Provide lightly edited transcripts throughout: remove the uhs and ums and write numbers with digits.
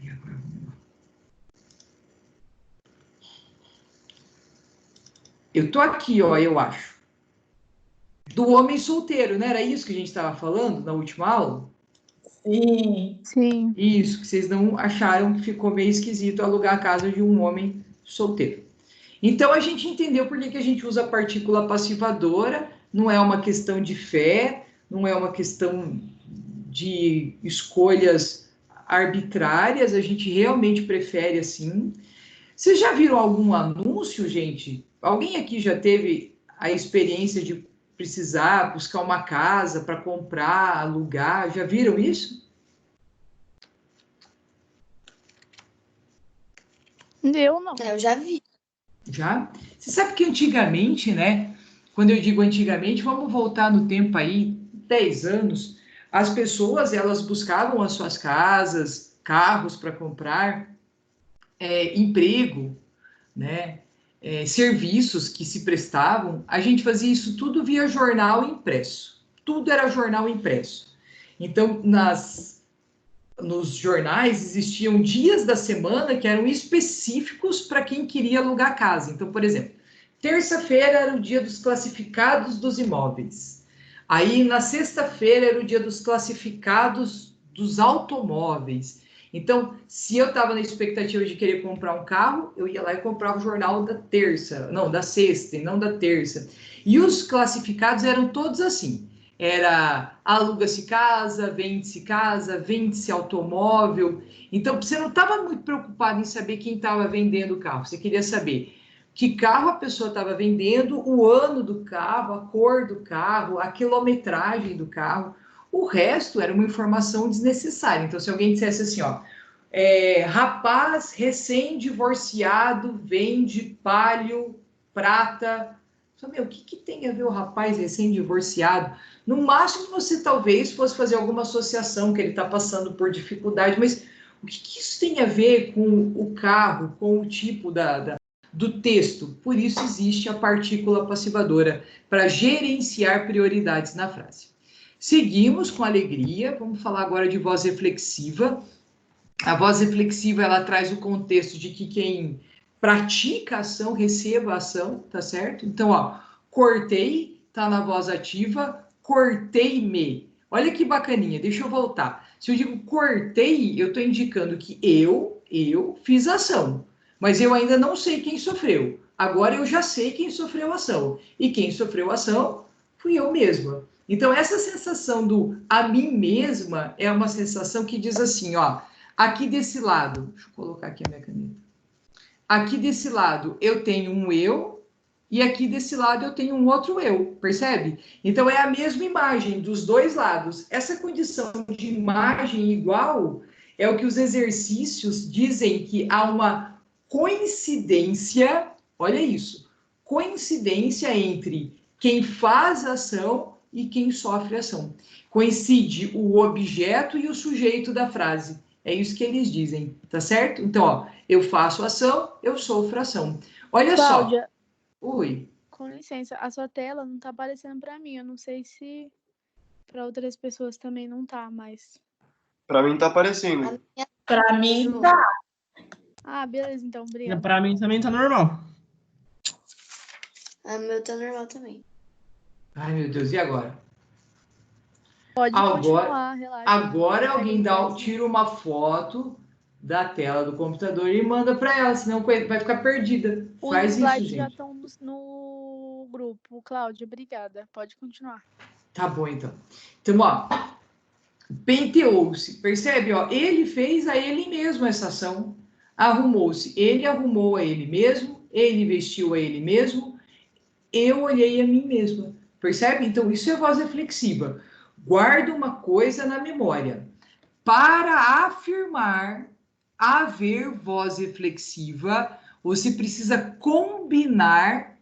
E agora vamos lá. Eu tô aqui, ó, eu acho. Do homem solteiro, não era isso que a gente estava falando na última aula? Sim. Sim. Isso, que vocês não acharam que ficou meio esquisito alugar a casa de um homem solteiro. Então, a gente entendeu por que a gente usa a partícula passivadora, não é uma questão de fé, não é uma questão de escolhas arbitrárias, a gente realmente prefere assim. Vocês já viram algum anúncio, gente? Alguém aqui já teve a experiência de precisar buscar uma casa para comprar, alugar? Já viram isso? Eu não. Eu já vi. Já? Você sabe que antigamente, né? Quando eu digo antigamente, vamos voltar no tempo aí, 10 anos, as pessoas, elas buscavam as suas casas, carros para comprar, emprego, né? Serviços que se prestavam. A gente fazia isso tudo via jornal impresso. Tudo era jornal impresso. Então, nos jornais existiam dias da semana que eram específicos para quem queria alugar casa. Então, por exemplo, terça-feira era o dia dos classificados dos imóveis. Aí, na sexta-feira, era o dia dos classificados dos automóveis. Então, se eu estava na expectativa de querer comprar um carro, eu ia lá e comprava o jornal da terça, não, da sexta e não da terça. E os classificados eram todos assim. Era aluga-se casa, vende-se automóvel. Então, você não estava muito preocupado em saber quem estava vendendo o carro. Você queria saber que carro a pessoa estava vendendo, o ano do carro, a cor do carro, a quilometragem do carro. O resto era uma informação desnecessária. Então, se alguém dissesse assim, ó, rapaz recém-divorciado vende Palio prata. Meu, o que tem a ver o rapaz recém-divorciado? No máximo, você talvez fosse fazer alguma associação que ele está passando por dificuldade, mas o que isso tem a ver com o carro, com o tipo do texto? Por isso existe a partícula passivadora, para gerenciar prioridades na frase. Seguimos com alegria, vamos falar agora de voz reflexiva. A voz reflexiva, ela traz o contexto de que quem pratica a ação receba a ação, tá certo? Então, ó, cortei, tá na voz ativa, cortei-me. Olha que bacaninha, deixa eu voltar. Se eu digo cortei, eu tô indicando que eu fiz a ação, mas eu ainda não sei quem sofreu. Agora eu já sei quem sofreu a ação. E quem sofreu a ação fui eu mesma. Então, essa sensação do a mim mesma é uma sensação que diz assim, ó, aqui desse lado, deixa eu colocar aqui a minha caneta. Aqui desse lado eu tenho um eu e aqui desse lado eu tenho um outro eu, percebe? Então é a mesma imagem dos dois lados. Essa condição de imagem igual é o que os exercícios dizem que há uma coincidência, olha isso, coincidência entre quem faz a ação e quem sofre a ação. Coincide o objeto e o sujeito da frase. É isso que eles dizem, tá certo? Então, ó, eu faço ação, eu sofro ação. Olha Cláudia, só. Oi. com licença, a sua tela não tá aparecendo para mim. Eu não sei se para outras pessoas também não tá, mas... Pra mim tá aparecendo. Pra mim, tá. Ah, beleza, então, obrigada. Pra mim também tá normal. O meu tá normal também. Ai, meu Deus, e agora? Pode continuar, relaxa. Agora alguém tira uma foto da tela do computador e manda para ela, senão vai ficar perdida. Os Faz isso, slides gente. já estão no grupo. Cláudia, obrigada. Pode continuar. Tá bom, então. Então, ó, penteou-se, percebe? Ó, ele fez a ele mesmo essa ação, arrumou-se. Ele arrumou a ele mesmo, ele vestiu a ele mesmo, eu olhei a mim mesma. Percebe? Então, isso é voz reflexiva. Guarda uma coisa na memória. Para afirmar haver voz reflexiva, você precisa combinar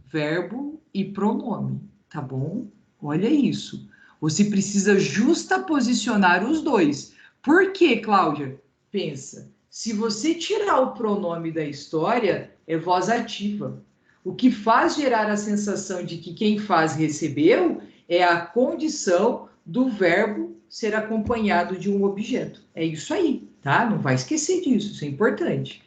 verbo e pronome, tá bom? Olha isso. Você precisa justaposicionar os dois. Por quê, Cláudia? Pensa, se você tirar o pronome da história, é voz ativa. O que faz gerar a sensação de que quem faz recebeu é a condição do verbo ser acompanhado de um objeto. É isso aí, tá? Não vai esquecer disso, isso é importante.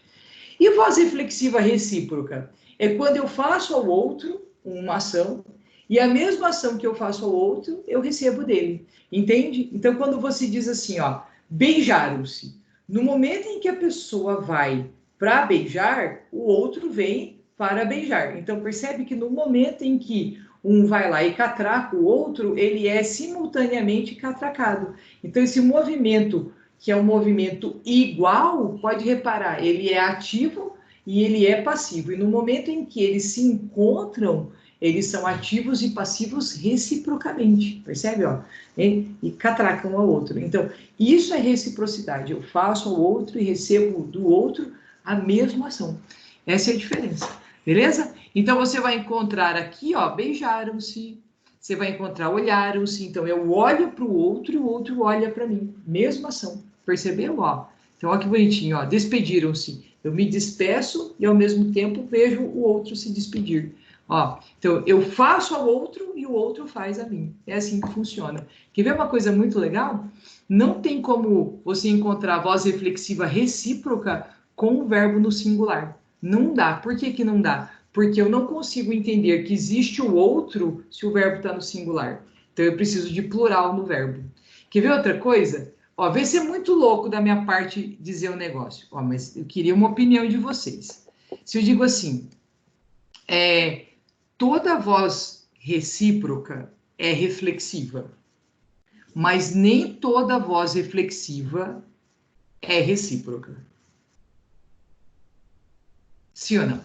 E voz reflexiva recíproca? É quando eu faço ao outro uma ação e a mesma ação que eu faço ao outro, eu recebo dele. Entende? Então, quando você diz assim, ó, beijaram-se. No momento em que a pessoa vai para beijar, o outro vem para beijar. Então, percebe que no momento em que um vai lá e catraca o outro, ele é simultaneamente catracado. Então, esse movimento, que é um movimento igual, pode reparar, ele é ativo e ele é passivo. E no momento em que eles se encontram, eles são ativos e passivos reciprocamente, percebe? Ó? E catracam ao outro. Então, isso é reciprocidade. Eu faço ao outro e recebo do outro a mesma ação. Essa é a diferença, beleza? Então, você vai encontrar aqui, ó, beijaram-se. Você vai encontrar olharam-se. Então, eu olho para o outro e o outro olha para mim. Mesma ação. Percebeu? Ó. Então, olha que bonitinho, ó. Despediram-se. Eu me despeço e, ao mesmo tempo, vejo o outro se despedir. Ó, então, eu faço ao outro e o outro faz a mim. É assim que funciona. Quer ver uma coisa muito legal? Não tem como você encontrar voz reflexiva recíproca com o verbo no singular. Não dá. Por que que não dá? Porque eu não consigo entender que existe o outro se o verbo está no singular. Então, eu preciso de plural no verbo. Quer ver outra coisa? Ó, vê se é muito louco da minha parte dizer um negócio. Ó, mas eu queria uma opinião de vocês. Se eu digo assim, toda voz recíproca é reflexiva, mas nem toda voz reflexiva é recíproca. Sim ou não?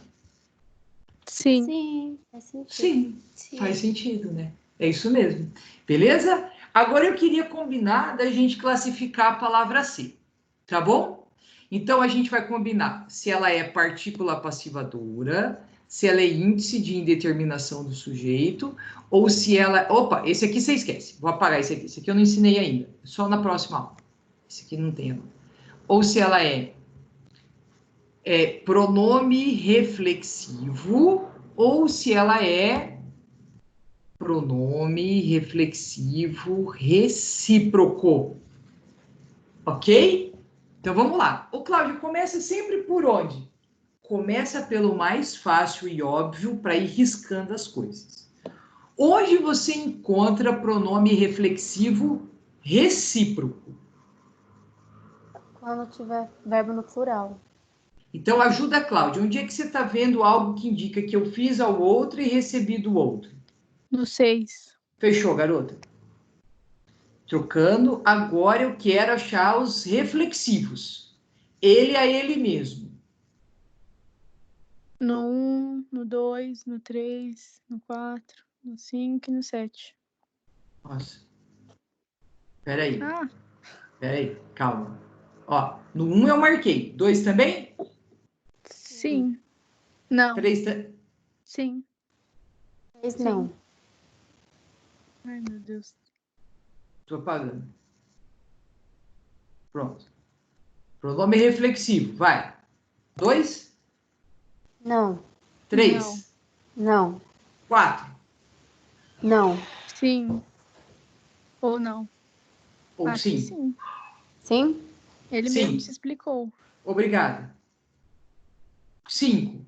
Sim. Sim, faz sentido. Sim, Sim. faz sentido, né? É isso mesmo. Beleza? Agora eu queria combinar da gente classificar a palavra ser, tá bom? Então a gente vai combinar se ela é partícula passivadora, se ela é índice de indeterminação do sujeito, ou se ela. Opa, esse aqui você esquece. Vou apagar esse aqui. Esse aqui eu não ensinei ainda. Só na próxima aula. Esse aqui não tem. Ou se ela é pronome reflexivo, ou se ela é pronome reflexivo recíproco. Ok? Então vamos lá. O Cláudio começa sempre por onde? Começa pelo mais fácil e óbvio para ir riscando as coisas. Onde você encontra pronome reflexivo recíproco? Quando tiver verbo no plural. Então ajuda a Cláudia. Onde é que você está vendo algo que indica que eu fiz ao outro e recebi do outro? No 6. Fechou, garota? Trocando, agora eu quero achar os reflexivos. Ele a ele mesmo. No 1, no 2, no 3, no 4, no 5 e no 7. Nossa. Peraí, Ah, calma. Ó, no 1 eu marquei. 2 também? sim. Não, 3 sim. Mas Sim. não. Ai, meu Deus. Tô apagando. Pronto. Pronome reflexivo, vai. 2, Não. 3, Não. 4. Não. Sim. Ou não. Ou Acho que sim? sim. Sim? Ele Sim. mesmo se explicou. Obrigado. 5,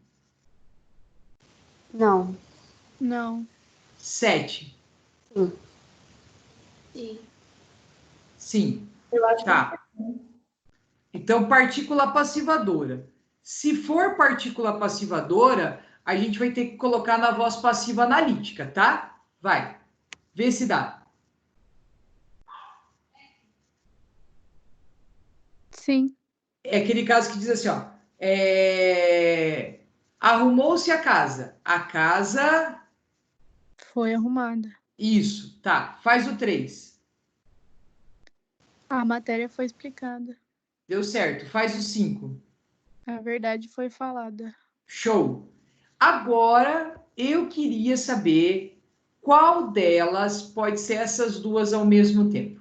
Não. Não. 7. Sim. Sim. Sim. Eu acho que Tá. Então, partícula passivadora. Se for partícula passivadora, a gente vai ter que colocar na voz passiva analítica, tá? Vai. Vê se dá. Sim. É aquele caso que diz assim, ó. Arrumou-se a casa. A casa. Foi arrumada. Isso, tá. Faz o 3. A matéria foi explicada. Deu certo. Faz o 5. A verdade foi falada. Show. Agora, eu queria saber qual delas pode ser essas duas ao mesmo tempo.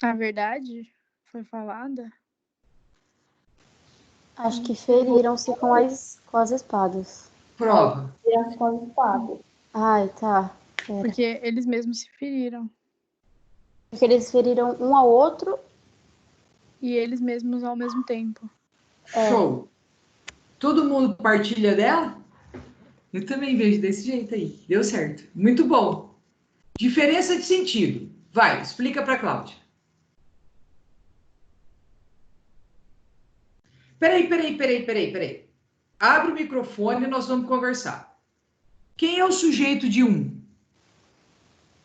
A verdade foi falada? Acho que feriram-se com as espadas. Prova. Criação de Fábio. Ai, tá. Pera. Porque eles mesmos se feriram. Porque eles feriram um ao outro. E eles mesmos ao mesmo tempo. Show. Todo mundo partilha dela? Eu também vejo desse jeito aí. Deu certo. Muito bom. Diferença de sentido. Vai, explica para Cláudia. Peraí. Abre o microfone e nós vamos conversar. Quem é o sujeito de 1?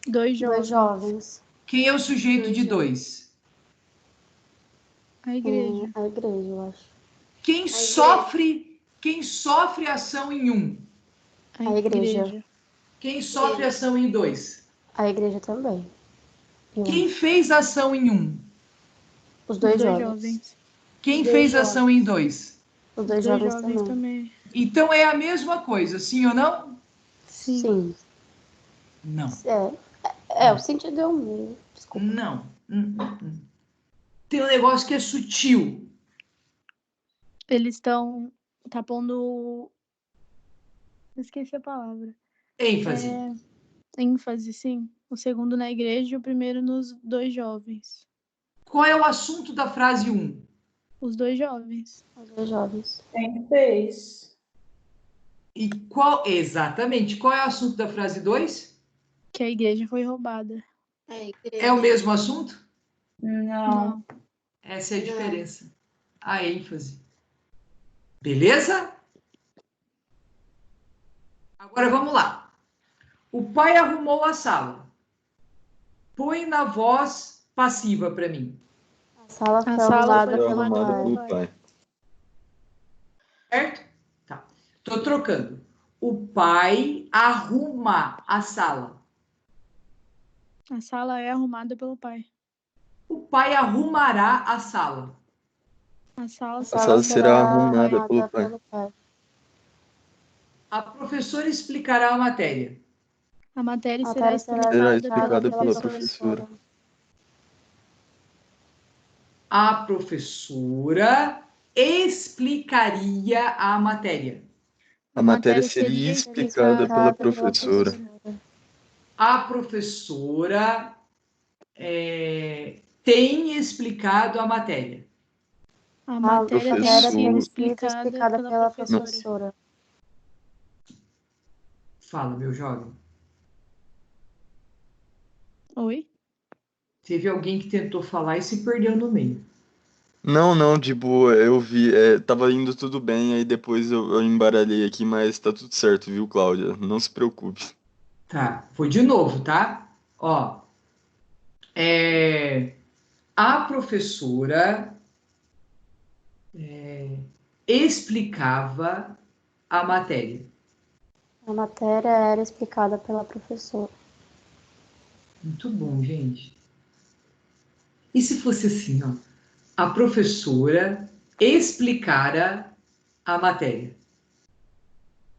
Dois Dois jovens. Quem é o sujeito de 2? A igreja. A igreja, eu acho. Quem sofre ação em 1? A igreja. Quem sofre ação em 2? A igreja também. Quem fez ação em 1? Os Os dois dois jovens. Quem Dois fez jovens. ação em 2? Os dois Os dois jovens jovens também. também. Então é a mesma coisa, sim ou não? Sim. Sim. Não. O sentido é o mesmo. Desculpa. Não. Tem um negócio que é sutil. Eles estão. Tá pondo. Esqueci a palavra. ênfase. ênfase, sim. O segundo na igreja e o primeiro nos dois jovens. Qual é o assunto da frase 1? Os dois jovens. Os dois jovens. Quem fez? E exatamente, qual é o assunto da frase 2? Que a igreja foi roubada. É o mesmo assunto? Não. Essa é a diferença. A ênfase. Beleza? Agora vamos lá. O pai arrumou a sala. Põe na voz passiva para mim. A sala foi arrumada pelo pai. Certo? Tá. Tô trocando. O pai arruma a sala. A sala é arrumada pelo pai. O pai arrumará a sala. A sala A sala será arrumada pelo pai. A professora explicará a matéria. A matéria A será matéria explicada explicada pela professora. A professora explicaria a matéria. A matéria seria explicada pela professora. A professora tem explicado a matéria. A matéria tem sido explicada pela professora. professora. Fala, meu jovem. Oi? Teve alguém que tentou falar e se perdeu no meio. Não, de boa, eu vi, tava indo tudo bem, aí depois eu embaralhei aqui, mas tá tudo certo, viu, Cláudia? Não se preocupe. Tá, foi de novo, tá? Ó, a professora explicava a matéria. A matéria era explicada pela professora. Muito bom, gente. E se fosse assim, ó? A professora explicara a matéria.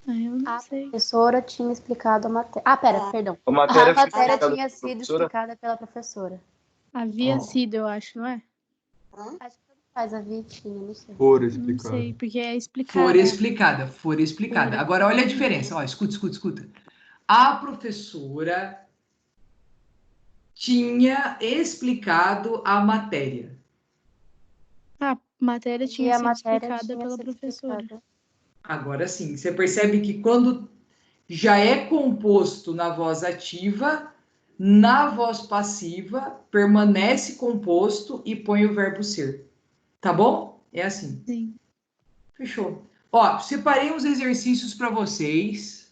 Eu não A sei. professora tinha explicado a matéria. Perdão. A matéria, A matéria foi tinha explicada pela sido professora? explicada pela professora. Havia sido, eu acho, não é? Acho que faz a Vitinha, não sei. Por Não sei, porque é explicada. For explicada. Agora, olha a diferença. Ó, escuta. A professora tinha explicado a matéria. A matéria E tinha a sido matéria explicada tinha pela sido professora. explicada. Agora sim, você percebe que quando já é composto na voz ativa, na voz passiva, permanece composto e põe o verbo ser. Tá bom? É assim. Sim. Fechou. Ó, separei uns exercícios para vocês.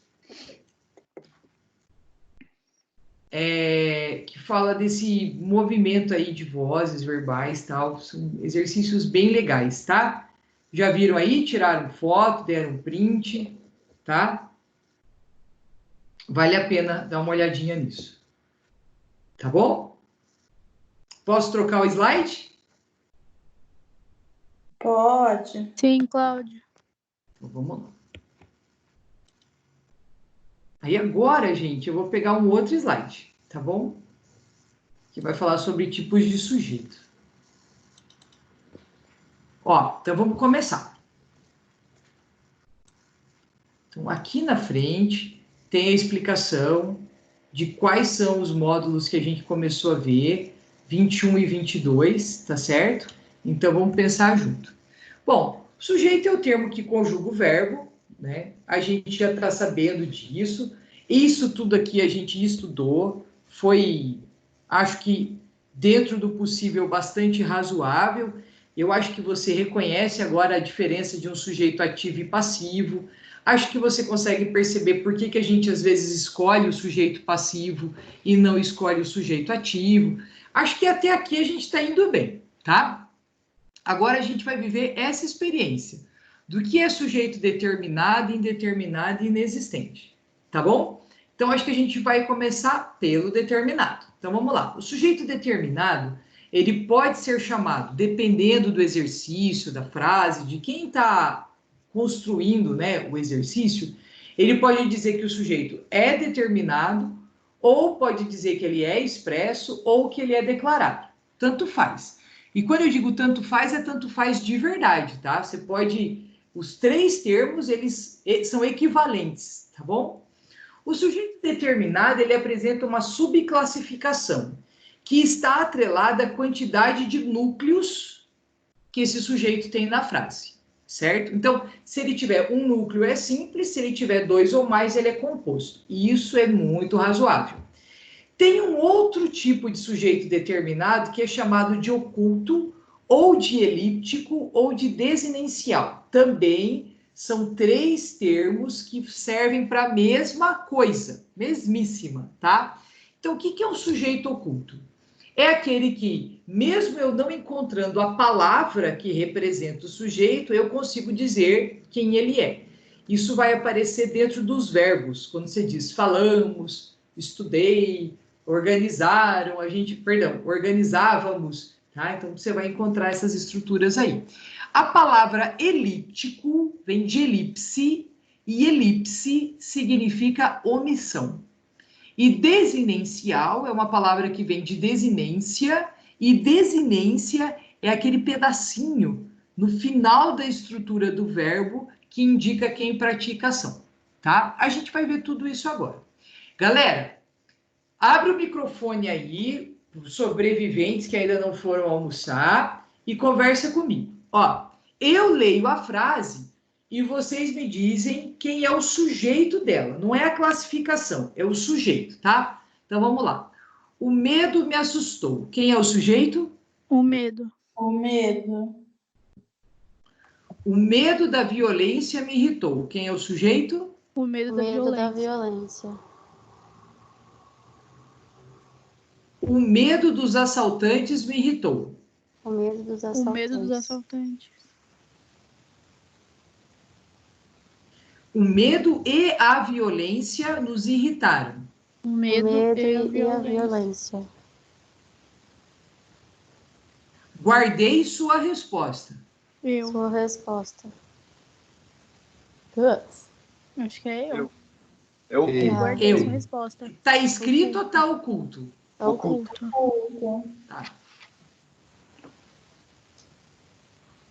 Que fala desse movimento aí de vozes verbais e tal. São exercícios bem legais, tá? Já viram aí? Tiraram foto, deram print, tá? Vale a pena dar uma olhadinha nisso. Tá bom? Posso trocar o slide? Pode. Sim, Cláudio. Então, vamos lá. Aí agora, gente, eu vou pegar um outro slide, tá bom? Que vai falar sobre tipos de sujeito. Ó, então vamos começar. Então, aqui na frente tem a explicação de quais são os módulos que a gente começou a ver, 21 e 22, tá certo? Então, vamos pensar junto. Bom, sujeito é o termo que conjuga o verbo, né? A gente já está sabendo disso. Isso tudo aqui a gente estudou, foi, acho que, dentro do possível, bastante razoável. Eu acho que você reconhece agora a diferença de um sujeito ativo e passivo. Acho que você consegue perceber por que a gente, às vezes, escolhe o sujeito passivo e não escolhe o sujeito ativo. Acho que até aqui a gente está indo bem, tá? Agora a gente vai viver essa experiência do que é sujeito determinado, indeterminado e inexistente, tá bom? Então, acho que a gente vai começar pelo determinado. Então, vamos lá. O sujeito determinado, ele pode ser chamado, dependendo do exercício, da frase, de quem está construindo, né, o exercício, ele pode dizer que o sujeito é determinado, ou pode dizer que ele é expresso, ou que ele é declarado. Tanto faz. E quando eu digo tanto faz de verdade, tá? Você pode... Os três termos, eles são equivalentes, tá bom? O sujeito determinado, ele apresenta uma subclassificação que está atrelada à quantidade de núcleos que esse sujeito tem na frase, certo? Então, se ele tiver um núcleo é simples, se ele tiver dois ou mais, ele é composto. E isso é muito razoável. Tem um outro tipo de sujeito determinado que é chamado de oculto, ou de elíptico, ou de desinencial. Também são três termos que servem para a mesma coisa, mesmíssima, tá? Então, o que é um sujeito oculto? É aquele que, mesmo eu não encontrando a palavra que representa o sujeito, eu consigo dizer quem ele é. Isso vai aparecer dentro dos verbos, quando você diz falamos, estudei, organizaram, organizávamos, tá? Então, você vai encontrar essas estruturas aí. A palavra elíptico vem de elipse, e elipse significa omissão. E desinencial é uma palavra que vem de desinência, e desinência é aquele pedacinho no final da estrutura do verbo que indica quem pratica a ação, tá? A gente vai ver tudo isso agora. Galera, abre o microfone aí, sobreviventes que ainda não foram almoçar, e conversa comigo. Ó, eu leio a frase e vocês me dizem quem é o sujeito dela. Não é a classificação, é o sujeito, tá? Então vamos lá. O medo me assustou. Quem é o sujeito? O medo. O medo. O medo da violência me irritou. Quem é o sujeito? O medo da Medo da violência. violência. O medo dos assaltantes me irritou. O medo dos O assaltantes. medo dos assaltantes. O medo e a violência nos irritaram. O O medo, medo e a e a violência. violência. Guardei sua resposta. Eu. Sua resposta. Putz. Acho que é eu. Eu Ei. Eu guardei Eu. sua resposta. Tá escrito ou tá oculto? Oculto. Oculto. Tá.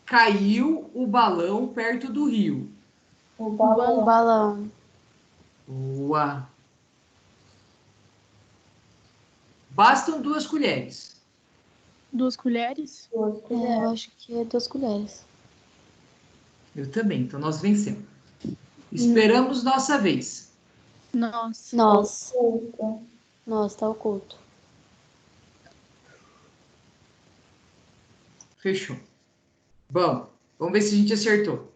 Caiu o balão perto do rio. O O balão. balão. Boa. Bastam 2 colheres. 2 colheres. Duas É, colheres. eu acho que é 2 colheres. Eu também, então nós vencemos. Esperamos nossa vez. Nossa. Nossa. Oculto. Nossa, tá oculto. Fechou. Bom, vamos ver se a gente acertou.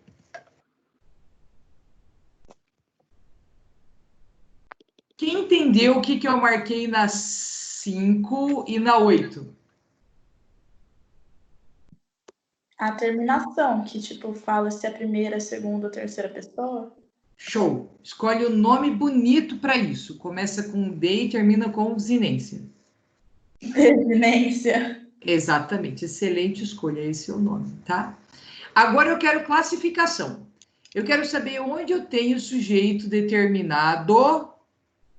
Quem entendeu o que eu marquei na 5 e na 8? A terminação, que tipo fala se é a primeira, a segunda ou terceira pessoa. Show. Escolhe um nome bonito para isso. Começa com D e termina com desinência. Desinência. Exatamente. Excelente escolha. Esse é o nome, tá? Agora eu quero classificação. Eu quero saber onde eu tenho sujeito determinado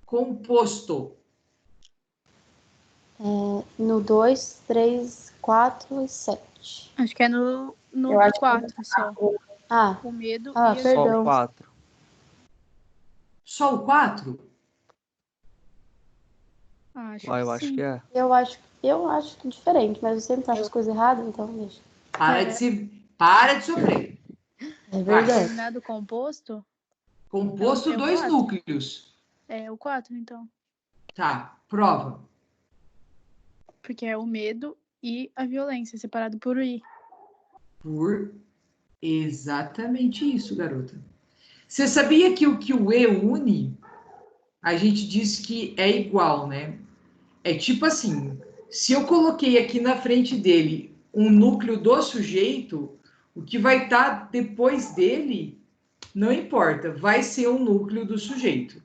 composto. No 2, 3, 4 e 7. Acho que é no Eu acho que 4 só. Ah, O medo Ah, e a perdão. Só 4. Só o 4? Acho Ah, eu que acho sim. que é. Eu acho que é diferente, mas eu sempre acho as coisas erradas, então deixa. Para de sofrer. É Vai. verdade. Determinado composto Composto, é o 2 4. núcleos. É o 4, então. Tá, prova. Porque é o medo e a violência, separado por I. Por exatamente isso, garota. Você sabia que o E une, a gente diz que é igual, né? É tipo assim, se eu coloquei aqui na frente dele um núcleo do sujeito, o que vai estar depois dele, não importa, vai ser um núcleo do sujeito.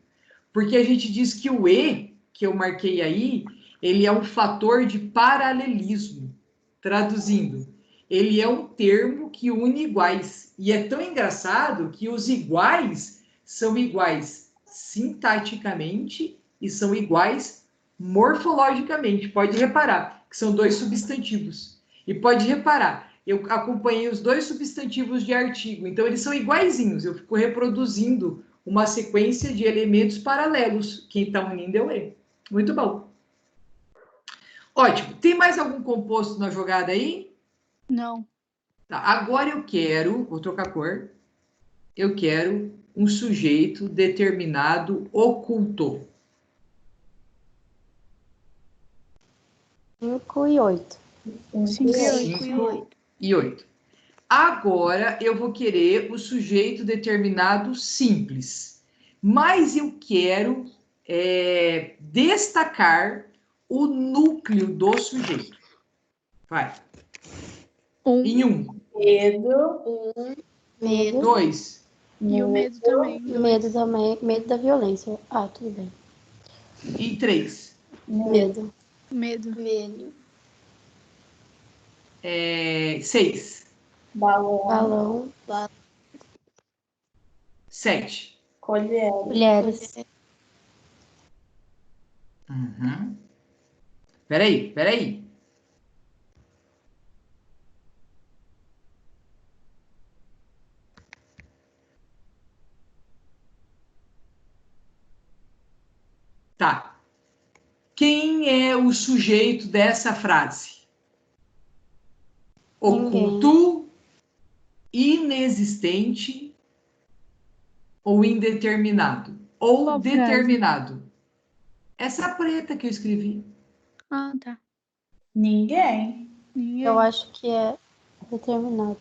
Porque a gente diz que o E, que eu marquei aí, ele é um fator de paralelismo. Traduzindo, ele é um termo que une iguais. E é tão engraçado que os iguais são iguais sintaticamente e são iguais morfologicamente. Pode reparar que são 2 substantivos. E pode reparar, eu acompanhei os 2 substantivos de artigo, então eles são iguaizinhos. Eu fico reproduzindo uma sequência de elementos paralelos. Quem está unindo é o E. Muito bom. Ótimo. Tem mais algum composto na jogada aí? Não. Tá. Agora eu quero, vou trocar a cor, eu quero um sujeito determinado oculto. 5 e 8. 5 e 8. 5 e 8. Agora eu vou querer o sujeito determinado simples. Mas eu quero destacar o núcleo do sujeito. Vai. Em 1. Medo. Medo. 2. E o medo também. Medo também. Medo da violência. Ah, tudo bem. E 3. Medo. Medo. 6. Balão. 7. Colheres. Uhum. Peraí. Tá. Quem é o sujeito dessa frase? Oculto, inexistente ou indeterminado? Ou Qual determinado? Essa preta que eu escrevi. Ah, tá. Ninguém. Eu acho que é determinado.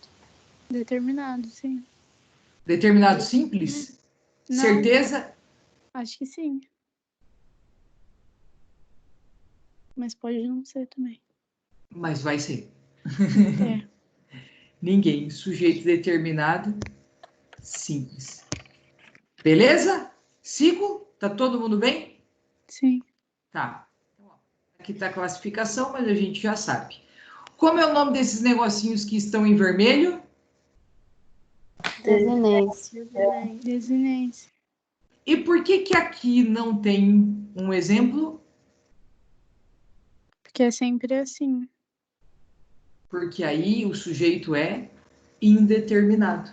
Determinado, sim. Determinado simples? Não. Certeza? Acho que sim. Mas pode não ser também. Mas vai ser. É. Ninguém. Sujeito determinado, simples. Beleza? Sigo? Tá todo mundo bem? Sim. Tá. Aqui tá a classificação, mas a gente já sabe. Como é o nome desses negocinhos que estão em vermelho? Desinência. Desinência. E por que que aqui não tem um exemplo? Porque é sempre assim. Porque aí o sujeito é indeterminado.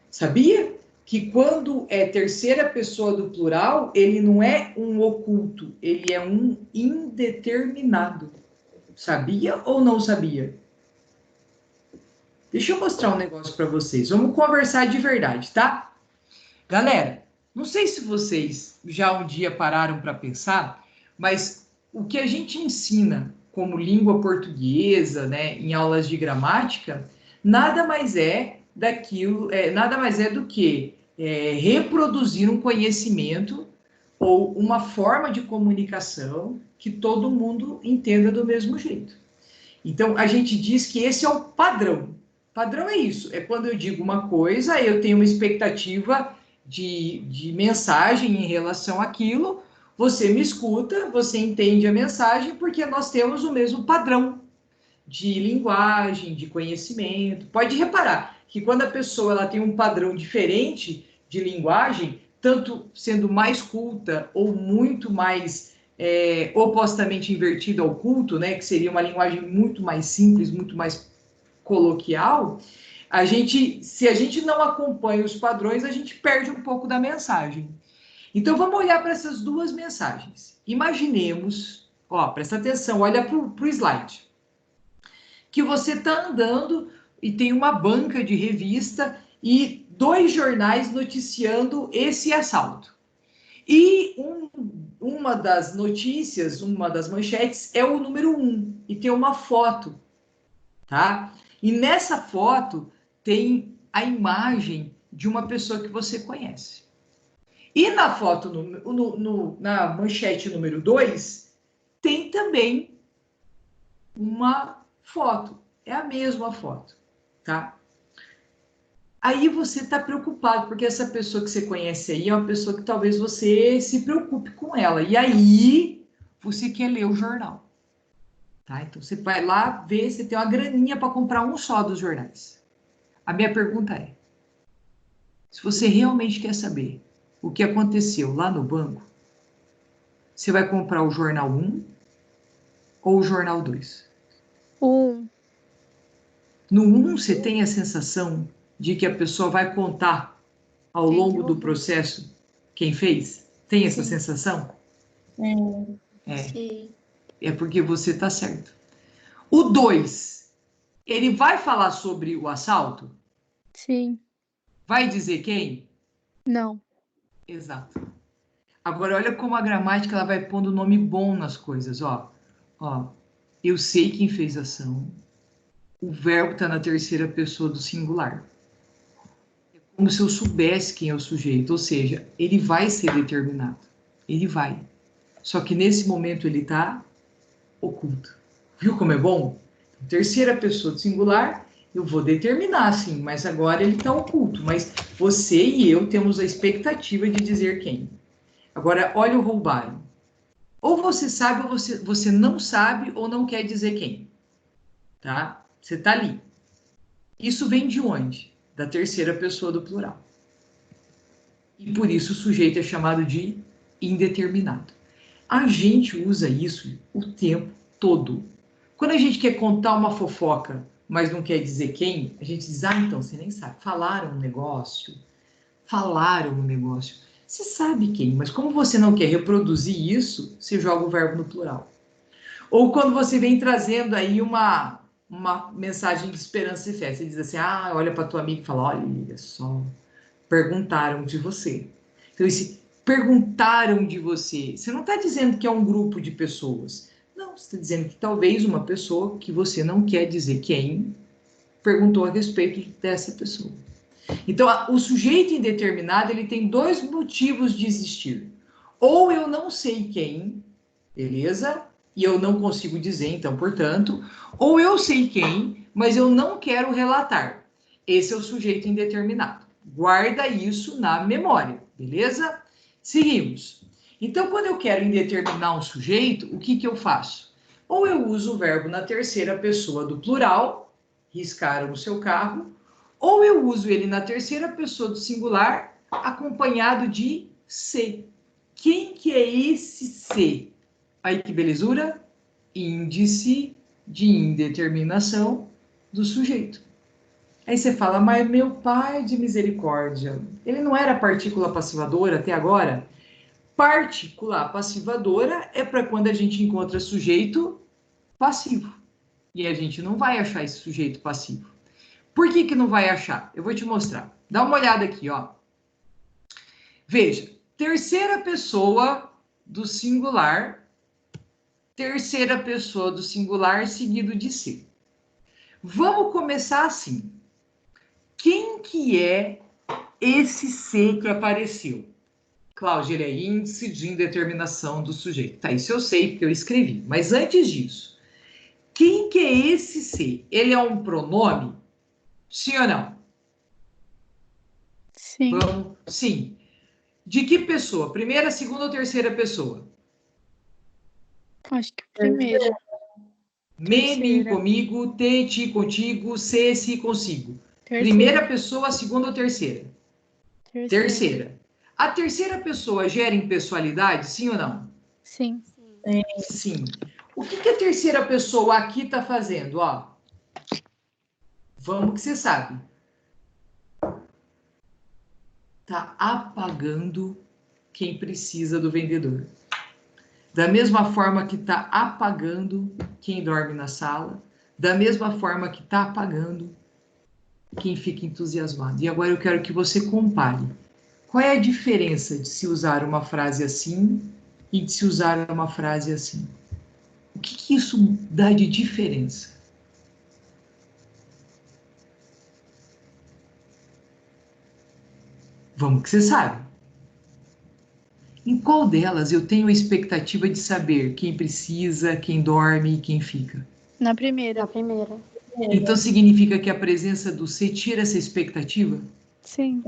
Sabia que quando é terceira pessoa do plural, ele não é um oculto, ele é um indeterminado. Sabia ou não sabia? Deixa eu mostrar um negócio para vocês. Vamos conversar de verdade, tá? Galera, não sei se vocês já um dia pararam para pensar, mas o que a gente ensina como língua portuguesa, né, em aulas de gramática, nada mais é do que reproduzir um conhecimento ou uma forma de comunicação que todo mundo entenda do mesmo jeito. Então, a gente diz que esse é o padrão. Padrão é isso, é quando eu digo uma coisa, eu tenho uma expectativa de mensagem em relação àquilo, você me escuta, você entende a mensagem, porque nós temos o mesmo padrão de linguagem, de conhecimento. Pode reparar que quando a pessoa ela tem um padrão diferente de linguagem, tanto sendo mais culta ou muito mais opostamente invertida ao culto, né, que seria uma linguagem muito mais simples, muito mais coloquial, se a gente não acompanha os padrões, a gente perde um pouco da mensagem. Então, vamos olhar para essas duas mensagens. Imaginemos, ó, presta atenção, olha para o slide. Que você está andando e tem uma banca de revista e 2 jornais noticiando esse assalto. E uma das notícias, uma das manchetes é o número 1 e tem uma foto, tá? E nessa foto tem a imagem de uma pessoa que você conhece. E na foto, na manchete número 2, tem também uma foto. É a mesma foto, tá? Aí você está preocupado, porque essa pessoa que você conhece aí é uma pessoa que talvez você se preocupe com ela. E aí você quer ler o jornal. Tá? Então você vai lá ver se tem uma graninha para comprar um só dos jornais. A minha pergunta é: se você realmente quer saber o que aconteceu lá no banco, você vai comprar o jornal 1 ou o jornal 2? No 1, você tem a sensação de que a pessoa vai contar ao longo do processo quem fez? Tem essa sensação? Sim. É porque você está certo. O 2, ele vai falar sobre o assalto? Sim. Vai dizer quem? Não. Exato. Agora, olha como a gramática ela vai pondo nome bom nas coisas. Ó, eu sei quem fez a ação. O verbo está na terceira pessoa do singular. É como se eu soubesse quem é o sujeito. Ou seja, ele vai ser determinado. Ele vai. Só que nesse momento ele está oculto. Viu como é bom? Terceira pessoa do singular, eu vou determinar, sim, mas agora ele está oculto. Mas você e eu temos a expectativa de dizer quem. Agora, olha o roubaram. Ou você sabe, ou você não sabe, ou não quer dizer quem. Tá? Você está ali. Isso vem de onde? Da terceira pessoa do plural. E por isso o sujeito é chamado de indeterminado. A gente usa isso o tempo todo. Quando a gente quer contar uma fofoca, mas não quer dizer quem, a gente diz, então, você nem sabe. Falaram um negócio. Você sabe quem, mas como você não quer reproduzir isso, você joga o verbo no plural. Ou quando você vem trazendo aí uma mensagem de esperança e fé, você diz assim, olha para tua amiga e fala, olha só, perguntaram de você. Então, esse perguntaram de você, você não está dizendo que é um grupo de pessoas. Não, você está dizendo que talvez uma pessoa que você não quer dizer quem perguntou a respeito dessa pessoa. Então, o sujeito indeterminado, ele tem 2 motivos de existir. Ou eu não sei quem, beleza? E eu não consigo dizer, então, portanto. Ou eu sei quem, mas eu não quero relatar. Esse é o sujeito indeterminado. Guarda isso na memória, beleza? Seguimos. Então, quando eu quero indeterminar um sujeito, o que eu faço? Ou eu uso o verbo na terceira pessoa do plural, riscaram o seu carro, ou eu uso ele na terceira pessoa do singular, acompanhado de se. Quem que é esse se? Aí que belezura? Índice de indeterminação do sujeito. Aí você fala, mas meu pai de misericórdia, ele não era partícula passivadora até agora? Partícula passivadora é para quando a gente encontra sujeito passivo. E a gente não vai achar esse sujeito passivo. Por que não vai achar? Eu vou te mostrar. Dá uma olhada aqui, ó. Veja, terceira pessoa do singular, seguido de se. Vamos começar assim. Quem que é esse se que apareceu? Cláudia, ele é índice de indeterminação do sujeito. Tá, isso eu sei porque eu escrevi. Mas antes disso, quem que é esse se? Ele é um pronome? Sim ou não? Sim. Vamos, sim. De que pessoa? Primeira, segunda ou terceira pessoa? Acho que primeira. Me, mim, Terceira. comigo, te, ti, contigo, se, si, consigo. Terceira. Primeira pessoa, segunda ou terceira? Terceira. A terceira pessoa gera impessoalidade, sim ou não? Sim. Sim. O que a terceira pessoa aqui está fazendo? Ó, vamos que você sabe. Está apagando quem precisa do vendedor. Da mesma forma que está apagando quem dorme na sala, da mesma forma que está apagando quem fica entusiasmado. E agora eu quero que você compare. Qual é a diferença de se usar uma frase assim e de se usar uma frase assim? O que isso dá de diferença? Vamos que você sabe. Em qual delas eu tenho a expectativa de saber quem precisa, quem dorme e quem fica? Na primeira. Na primeira. Então significa que a presença do C tira essa expectativa? Sim.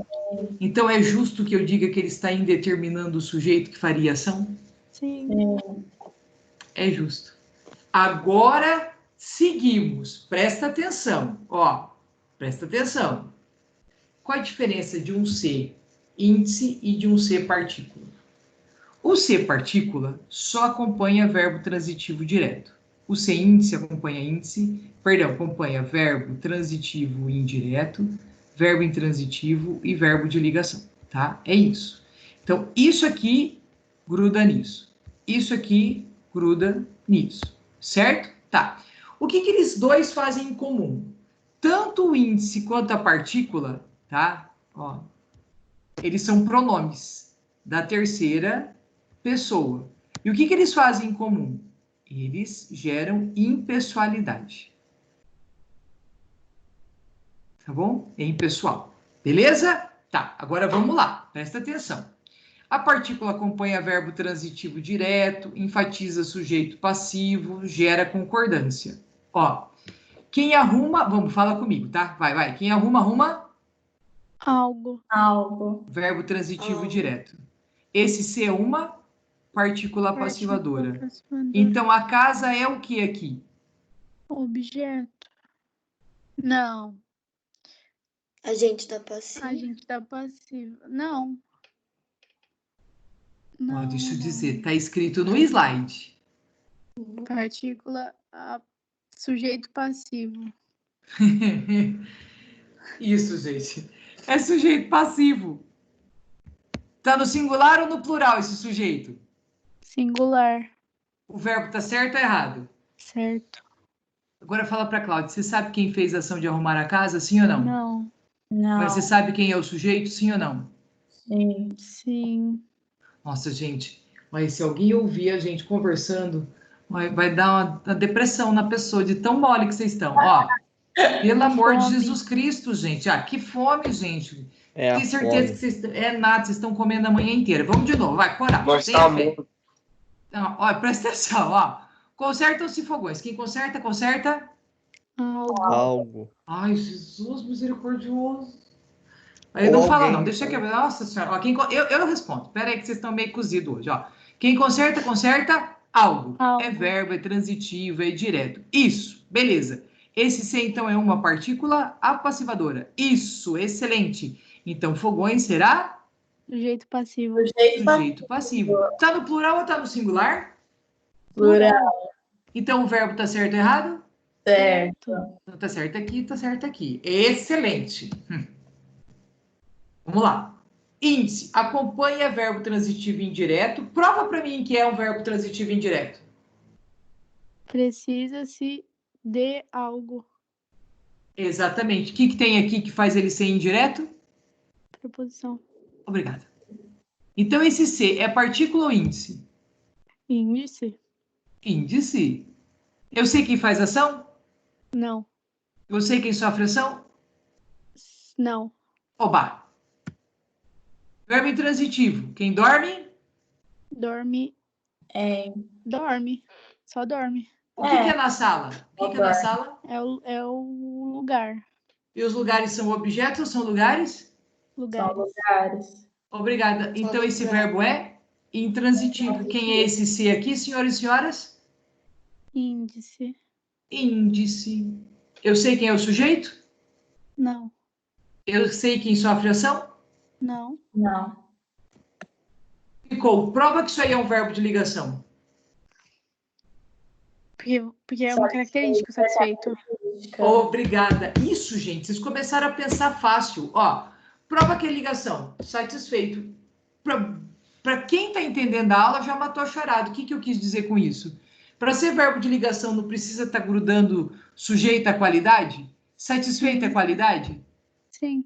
Então é justo que eu diga que ele está indeterminando o sujeito que faria ação? Sim. É justo. Agora seguimos. Presta atenção. Ó, presta atenção. Qual a diferença de um C índice e de um C partícula? O C partícula só acompanha verbo transitivo direto. O C índice acompanha verbo transitivo indireto, verbo intransitivo e verbo de ligação, tá? É isso. Então, isso aqui gruda nisso. Isso aqui gruda nisso, certo? Tá. O que eles dois fazem em comum? Tanto o índice quanto a partícula, tá? Ó, eles são pronomes da terceira pessoa. E o que eles fazem em comum? Eles geram impessoalidade. Tá bom? É impessoal. Beleza? Tá, agora vamos lá. Presta atenção. A partícula acompanha verbo transitivo direto, enfatiza sujeito passivo, gera concordância. Ó, quem arruma... Vamos, fala comigo, tá? Vai. Quem arruma, arruma... Algo. Verbo transitivo direto. Esse C é uma partícula passivadora. Passivadora. Então, a casa é o que aqui? Objeto. Não. Agente da passiva. Agente da passiva. Não. Ó, deixa eu dizer, tá escrito no slide. Partícula sujeito passivo. Isso, gente. É sujeito passivo. Tá no singular ou no plural esse sujeito? Singular. O verbo tá certo ou errado? Certo. Agora fala pra Cláudia, você sabe quem fez a ação de arrumar a casa, sim ou não? Não. Mas você sabe quem é o sujeito, sim ou não? Sim. Nossa, gente, mas se alguém ouvir a gente conversando, vai dar uma depressão na pessoa de tão mole que vocês estão. Ó, pelo amor de Jesus Cristo, gente. Ah, que fome, gente. Tenho certeza que vocês... É nada, vocês estão comendo a manhã inteira. Vamos de novo, vai, coragem. Nós estamos. Então, ó, presta atenção, ó. Consertam-se fogões. Quem conserta, conserta... Algo. Ai, Jesus misericordioso. Aí não fala não, deixa que... Nossa senhora, ó, eu respondo. Pera aí que vocês estão meio cozidos hoje, ó. Quem conserta, conserta algo. É verbo, é transitivo, é direto. Isso, beleza. Esse C, então, é uma partícula apassivadora. Isso, excelente. Então, fogões será? Sujeito passivo. Sujeito passivo. Tá no plural ou tá no singular? Plural. Então, o verbo tá certo ou errado? Certo. Então, tá certo aqui, tá certo aqui. Excelente. Vamos lá. Índice. Acompanha verbo transitivo indireto. Prova para mim que é um verbo transitivo indireto. Precisa-se de algo. Exatamente. O que tem aqui que faz ele ser indireto? Preposição. Obrigada. Então, esse C é partícula ou índice? Índice? Índice. Eu sei quem faz ação? Não. Eu sei quem sofre ação? Não. Oba. Verbo intransitivo. Quem dorme? Dorme. Dorme. Só dorme. O que é na sala? O que é na sala? É o lugar. E os lugares são objetos ou são lugares? Lugares. Obrigada. Então, esse verbo é intransitivo. Quem é esse C aqui, senhores e senhoras? Índice. Índice. Eu sei quem é o sujeito? Não. Eu sei quem sofre ação? Não. Ficou. Prova que isso aí é um verbo de ligação. Porque é uma característica satisfeito. Obrigada. Isso, gente, vocês começaram a pensar fácil. Ó, prova que é ligação. Satisfeito. Para quem está entendendo a aula, já matou a charada. O que eu quis dizer com isso? Para ser verbo de ligação, não precisa estar grudando sujeito à qualidade? Satisfeito à qualidade? Sim.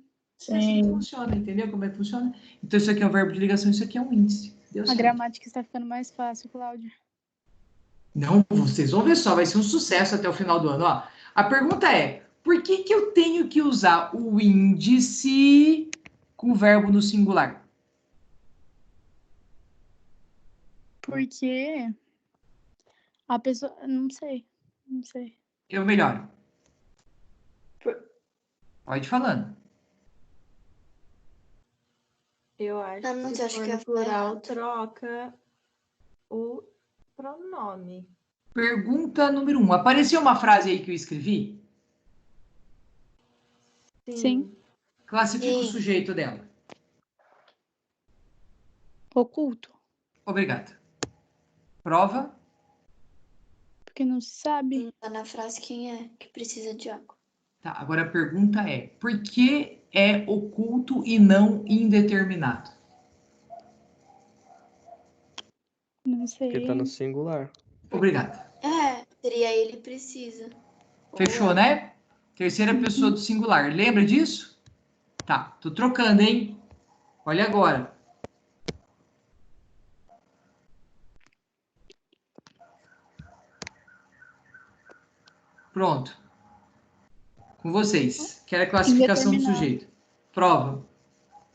É assim que funciona, entendeu como é que funciona? Então, isso aqui é um verbo de ligação, isso aqui é um índice. Deu A certo. gramática está ficando mais fácil, Cláudia. Não, vocês vão ver só, vai ser um sucesso até o final do ano. Ó, a pergunta é, por que eu tenho que usar o índice com o verbo no singular? Porque a pessoa... Não sei. Eu melhoro. Pode ir falando. Eu acho Ah, mas que acho se for que no é plural, errado. troca o pronome. Pergunta número 1. Apareceu uma frase aí que eu escrevi? Sim. Classifica o Sim. sujeito dela. Oculto. Obrigado. Prova? Porque não se sabe. Não tá na frase quem é que precisa de água. Tá, agora a pergunta é, por que é oculto e não indeterminado? Não sei. Porque tá no singular. Obrigado. Seria ele precisa. Fechou, Ou né? Terceira pessoa do singular. Lembra disso? Tá, tô trocando, hein? Olha agora. Pronto. Com vocês. Quero a classificação do Indeterminado. sujeito. Prova.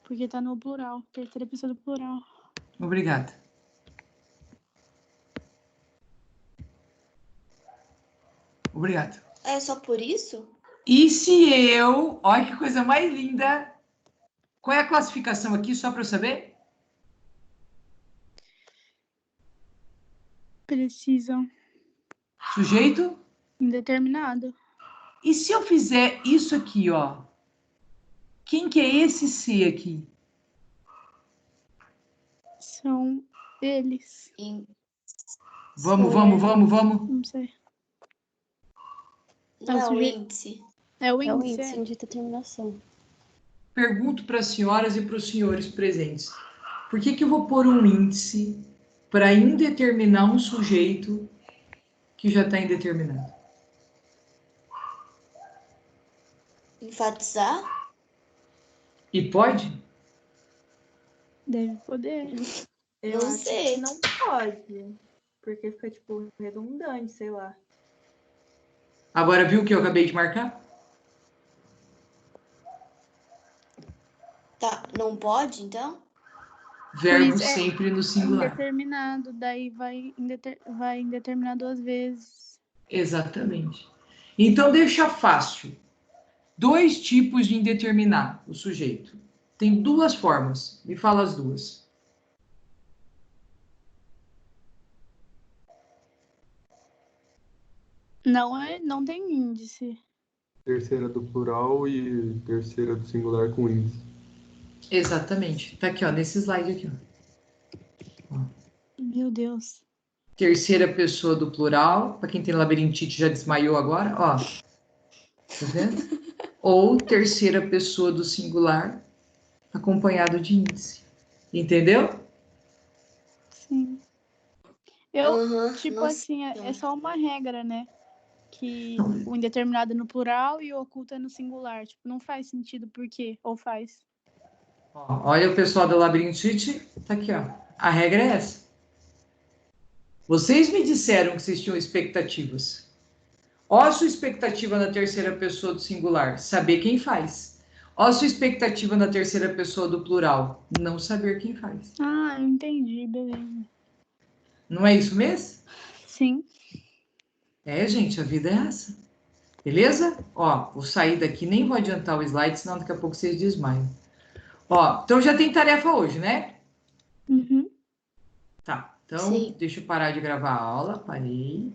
Porque tá no plural. Terceira pessoa do plural. Obrigado. Obrigado. é só por isso? E se eu... Olha que coisa mais linda. Qual é a classificação aqui, só para eu saber? Precisam. Sujeito. Indeterminado. E se eu fizer isso aqui, ó? Quem que é esse C aqui? São eles. Vamos. Não sei. Não é o sujeito. índice. É o É o índice. índice de determinação. Pergunto para as senhoras e para os senhores presentes. Por que eu vou pôr um índice para indeterminar um sujeito que já está indeterminado? Enfatizar? E pode? Deve poder. Eu Não acho sei. que não pode. Porque fica, tipo, redundante, sei lá. Agora viu o que eu acabei de marcar? Tá, não pode, então? Verbo isso é sempre no singular. Indeterminado. Daí vai indeterminar 2 vezes. Exatamente. Então deixa fácil. 2 tipos de indeterminar o sujeito. Tem 2 formas. Me fala as 2. Não tem índice. Terceira do plural e terceira do singular com índice. Exatamente. Tá aqui, ó, nesse slide aqui, ó. Meu Deus. Terceira pessoa do plural, para quem tem labirintite já desmaiou agora, ó. Tá vendo? Ou terceira pessoa do singular, acompanhado de índice. Entendeu? Sim. Nossa. Assim, é só uma regra, né? Que o indeterminado é no plural e o oculto é no singular. Tipo, não faz sentido por quê? Ou faz? Ó, olha o pessoal da labirintite, tá aqui, ó. A regra é essa. Vocês me disseram que vocês tinham expectativas. Ó a sua expectativa na terceira pessoa do singular, saber quem faz. Ó a sua expectativa na terceira pessoa do plural, não saber quem faz. Ah, eu entendi, beleza. Não é isso mesmo? Sim. É, gente, a vida é essa. Beleza? Ó, vou sair daqui, nem vou adiantar o slide, senão daqui a pouco vocês desmaiam. Ó, então já tem tarefa hoje, né? Uhum. Tá, então Sim. deixa eu parar de gravar a aula. Parei.